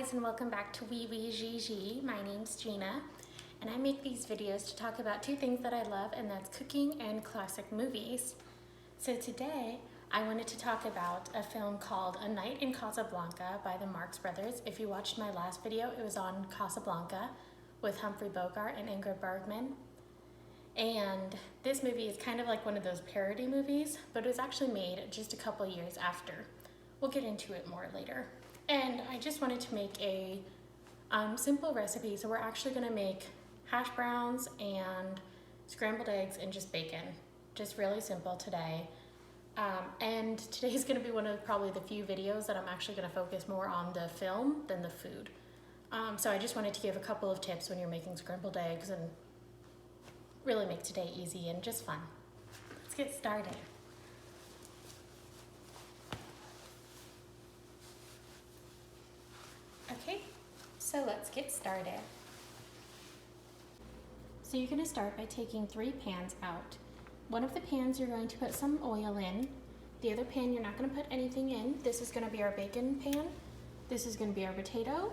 guys, and welcome back to Wee Wee Gigi. My name's Gina, and I make these videos to talk about two things that I love, and that's cooking and classic movies. So today, I wanted to talk about a film called A Night in Casablanca by the Marx Brothers. If you watched my last video, it was on Casablanca with Humphrey Bogart and Ingrid Bergman. And this movie is kind of like one of those parody movies, but it was actually made just a couple years after. We'll get into it more later. And I just wanted to make a simple recipe. So we're actually gonna make hash browns and scrambled eggs and just bacon. Just really simple today. And today's gonna be one of probably the few videos that I'm actually gonna focus more on the film than the food. So I just wanted to give a couple of tips when you're making scrambled eggs and really make today easy and just fun. Let's get started. Okay, so let's get started. So you're going to start by taking 3 pans out. One of the pans you're going to put some oil in. The other pan you're not going to put anything in. This is going to be our bacon pan. This is going to be our potato.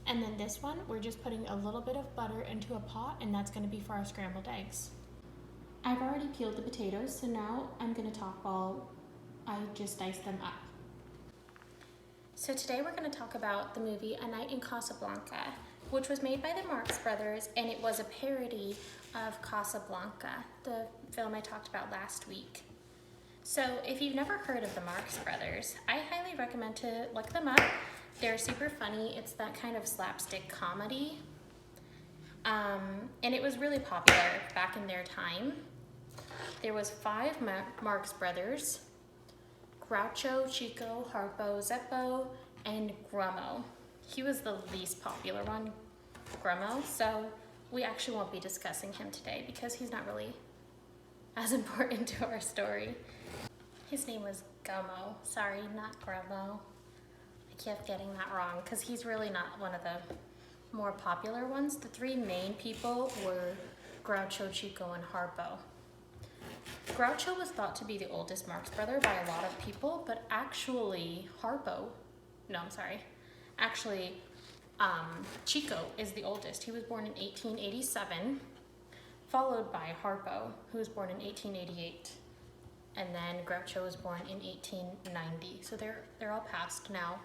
And then this one, we're just putting a little bit of butter into a pot, and that's going to be for our scrambled eggs. I've already peeled the potatoes, so now I'm going to talk while I just dice them up. So today we're going to talk about the movie A Night in Casablanca, which was made by the Marx Brothers, and it was a parody of Casablanca, the film I talked about last week. So if you've never heard of the Marx Brothers, I highly recommend to look them up. They're super funny. It's that kind of slapstick comedy. And it was really popular back in their time. There was 5 Marx Brothers: Groucho, Chico, Harpo, Zeppo, and Grummo. He was the least popular one, Grummo, so we actually won't be discussing him today because he's not really as important to our story. His name was Gummo. Sorry, not Grummo. I kept getting that wrong because he's really not one of the more popular ones. The 3 main people were Groucho, Chico, and Harpo. Groucho was thought to be the oldest Marx brother by a lot of people, but actually Chico is the oldest. He was born in 1887, followed by Harpo, who was born in 1888, and then Groucho was born in 1890. So they're all passed now.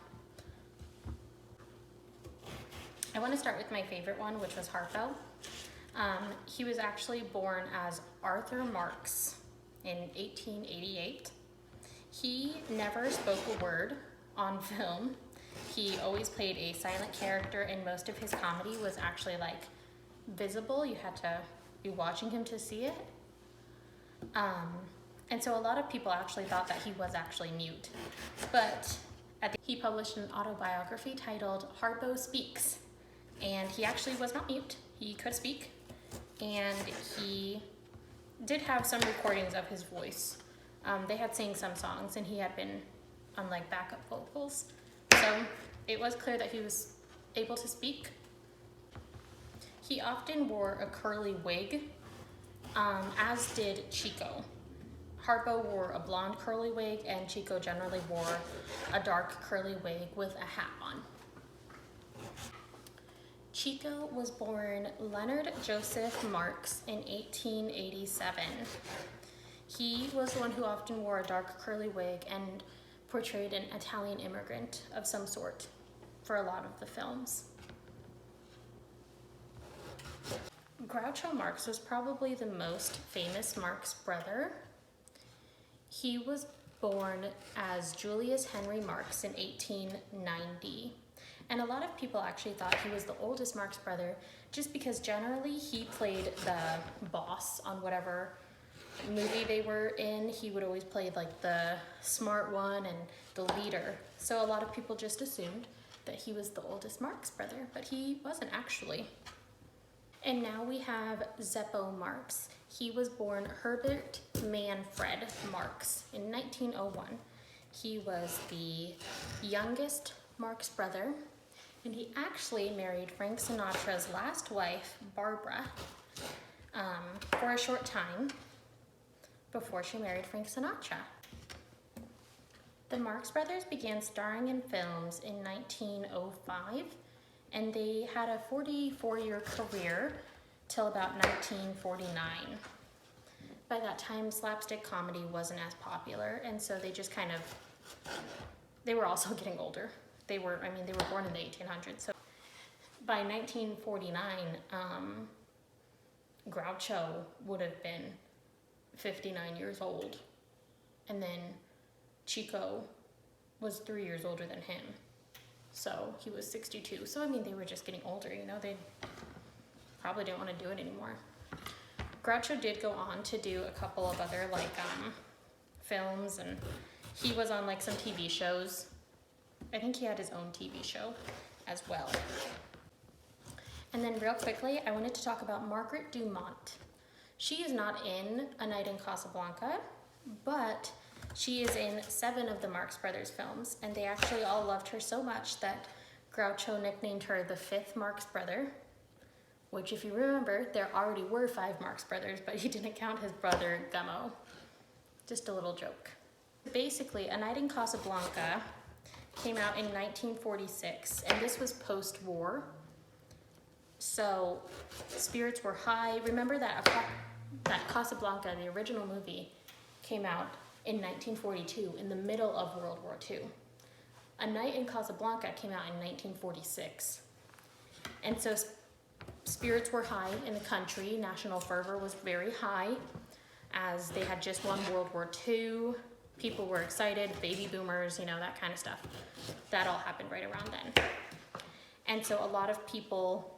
I want to start with my favorite one, which was Harpo. He was actually born as Arthur Marx in 1888. He never spoke a word on film. He always played a silent character, and most of his comedy was actually like visible. You had to be watching him to see it. And so a lot of people actually thought that he was actually mute. But he published an autobiography titled Harpo Speaks. And he actually was not mute. He could speak. And he did have some recordings of his voice. They had sang some songs, and he had been on like backup vocals. So it was clear that he was able to speak. He often wore a curly wig, as did Chico. Harpo wore a blonde curly wig, and Chico generally wore a dark curly wig with a hat on. Chico was born Leonard Joseph Marx in 1887. He was the one who often wore a dark curly wig and portrayed an Italian immigrant of some sort for a lot of the films. Groucho Marx was probably the most famous Marx brother. He was born as Julius Henry Marx in 1890. And a lot of people actually thought he was the oldest Marx brother just because generally he played the boss on whatever movie they were in. He would always play like the smart one and the leader. So a lot of people just assumed that he was the oldest Marx brother, but he wasn't actually. And now we have Zeppo Marx. He was born Herbert Manfred Marx in 1901. He was the youngest Marx brother, and he actually married Frank Sinatra's last wife, Barbara, for a short time before she married Frank Sinatra. The Marx Brothers began starring in films in 1905, and they had a 44-year career till about 1949. By that time, slapstick comedy wasn't as popular, and so they just kind of, they were also getting older. They were born in the 1800s, so by 1949, Groucho would have been 59 years old, and then Chico was 3 years older than him, so he was 62. So I mean, they were just getting older, you know, they probably didn't want to do it anymore. Groucho did go on to do a couple of other like films, and he was on like some TV shows. I think he had his own TV show as well. And then real quickly, I wanted to talk about Margaret Dumont. She is not in A Night in Casablanca, but she is in 7 of the Marx Brothers films, and they actually all loved her so much that Groucho nicknamed her the 5th Marx Brother, which if you remember, there already were 5 Marx Brothers, but he didn't count his brother Gummo. Just a little joke. Basically, A Night in Casablanca came out in 1946, and this was post-war. So spirits were high. Remember that Casablanca, the original movie, came out in 1942, in the middle of World War II. A Night in Casablanca came out in 1946. And so spirits were high in the country. National fervor was very high, as they had just won World War II. People were excited, baby boomers, you know, that kind of stuff. That all happened right around then. And so a lot of people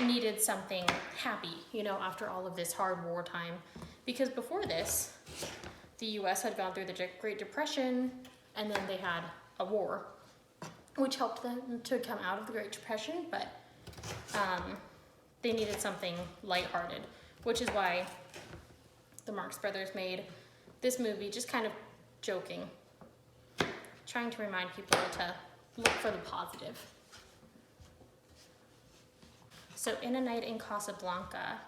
needed something happy, you know, after all of this hard wartime. Because before this, the US had gone through the Great Depression, and then they had a war, which helped them to come out of the Great Depression, but they needed something lighthearted, which is why the Marx Brothers made this movie, just kind of joking, trying to remind people to look for the positive. So in A Night in Casablanca,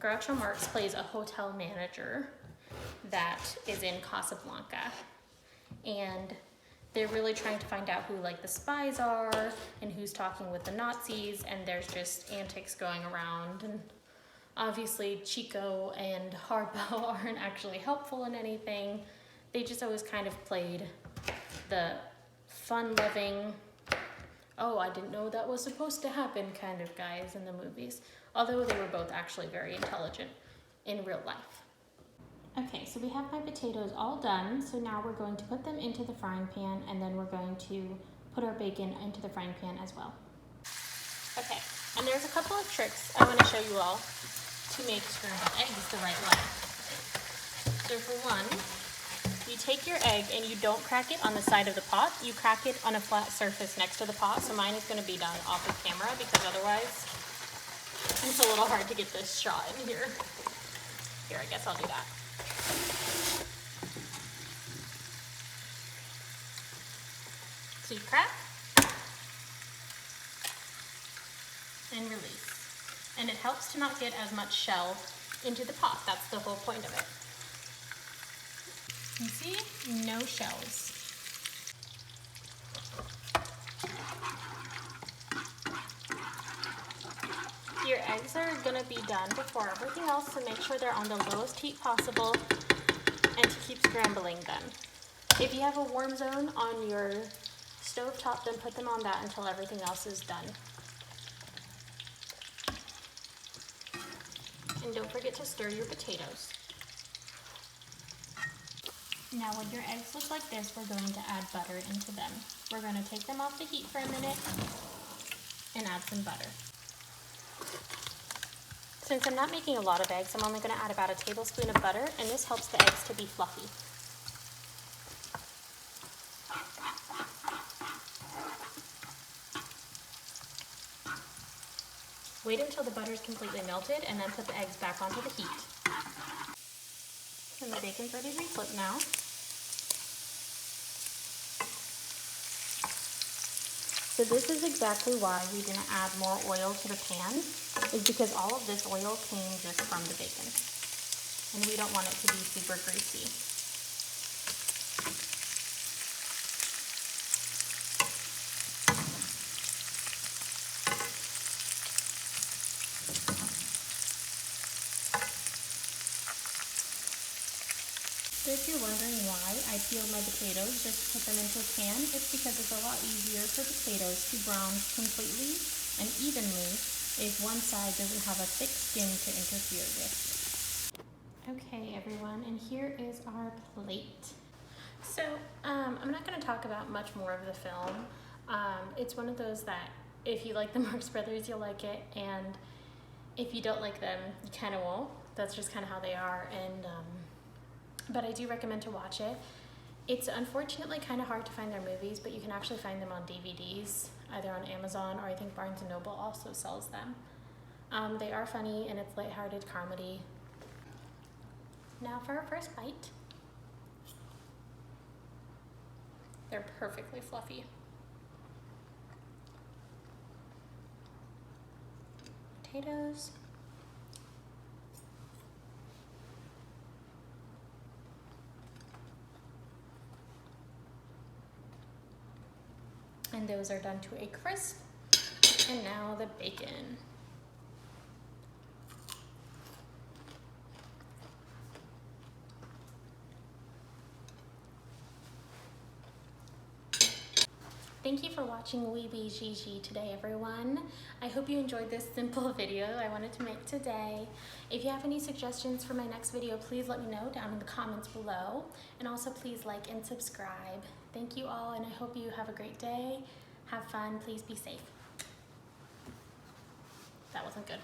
Groucho Marx plays a hotel manager that is in Casablanca, and they're really trying to find out who like the spies are and who's talking with the Nazis, and there's just antics going around, and obviously Chico and Hardbell aren't actually helpful in anything. They just always kind of played the fun-loving, oh, I didn't know that was supposed to happen kind of guys in the movies, although they were both actually very intelligent in real life. Okay, so we have my potatoes all done, so now we're going to put them into the frying pan, and then we're going to put our bacon into the frying pan as well. Okay, and there's a couple of tricks I want to show you all to make scrambled eggs the right way. So for one, you take your egg and you don't crack it on the side of the pot, you crack it on a flat surface next to the pot. So mine is going to be done off of camera because otherwise it's a little hard to get this shot in here. Here, I guess I'll do that. So you crack and release. And it helps to not get as much shell into the pot. That's the whole point of it. You see? No shells. Your eggs are going to be done before everything else, so make sure they're on the lowest heat possible and to keep scrambling them. If you have a warm zone on your stove top, then put them on that until everything else is done. And don't forget to stir your potatoes. Now when your eggs look like this, we're going to add butter into them. We're going to take them off the heat for a minute and add some butter. Since I'm not making a lot of eggs, I'm only going to add about a tablespoon of butter, and this helps the eggs to be fluffy. Wait until the butter is completely melted, and then put the eggs back onto the heat. And the bacon's ready to be flipped now. So this is exactly why we didn't add more oil to the pan, is because all of this oil came just from the bacon. And we don't want it to be super greasy. if you're wondering why I peeled my potatoes just to put them into a pan, it's because it's a lot easier for potatoes to brown completely and evenly if one side doesn't have a thick skin to interfere with. Okay everyone, and here is our plate. So I'm not going to talk about much more of the film. It's one of those that if you like the Marx Brothers, you'll like it, and if you don't like them, you kind of won't. That's just kind of how they are, and but I do recommend to watch it. It's unfortunately kind of hard to find their movies, but you can actually find them on DVDs, either on Amazon or I think Barnes & Noble also sells them. They are funny and it's lighthearted comedy. Now for our first bite. They're perfectly fluffy. Potatoes. And those are done to a crisp. And now the bacon. Thank you for watching Weeby Gigi today, everyone. I hope you enjoyed this simple video I wanted to make today. If you have any suggestions for my next video, please let me know down in the comments below. And also please like and subscribe. Thank you all, and I hope you have a great day. Have fun, please be safe. That wasn't good.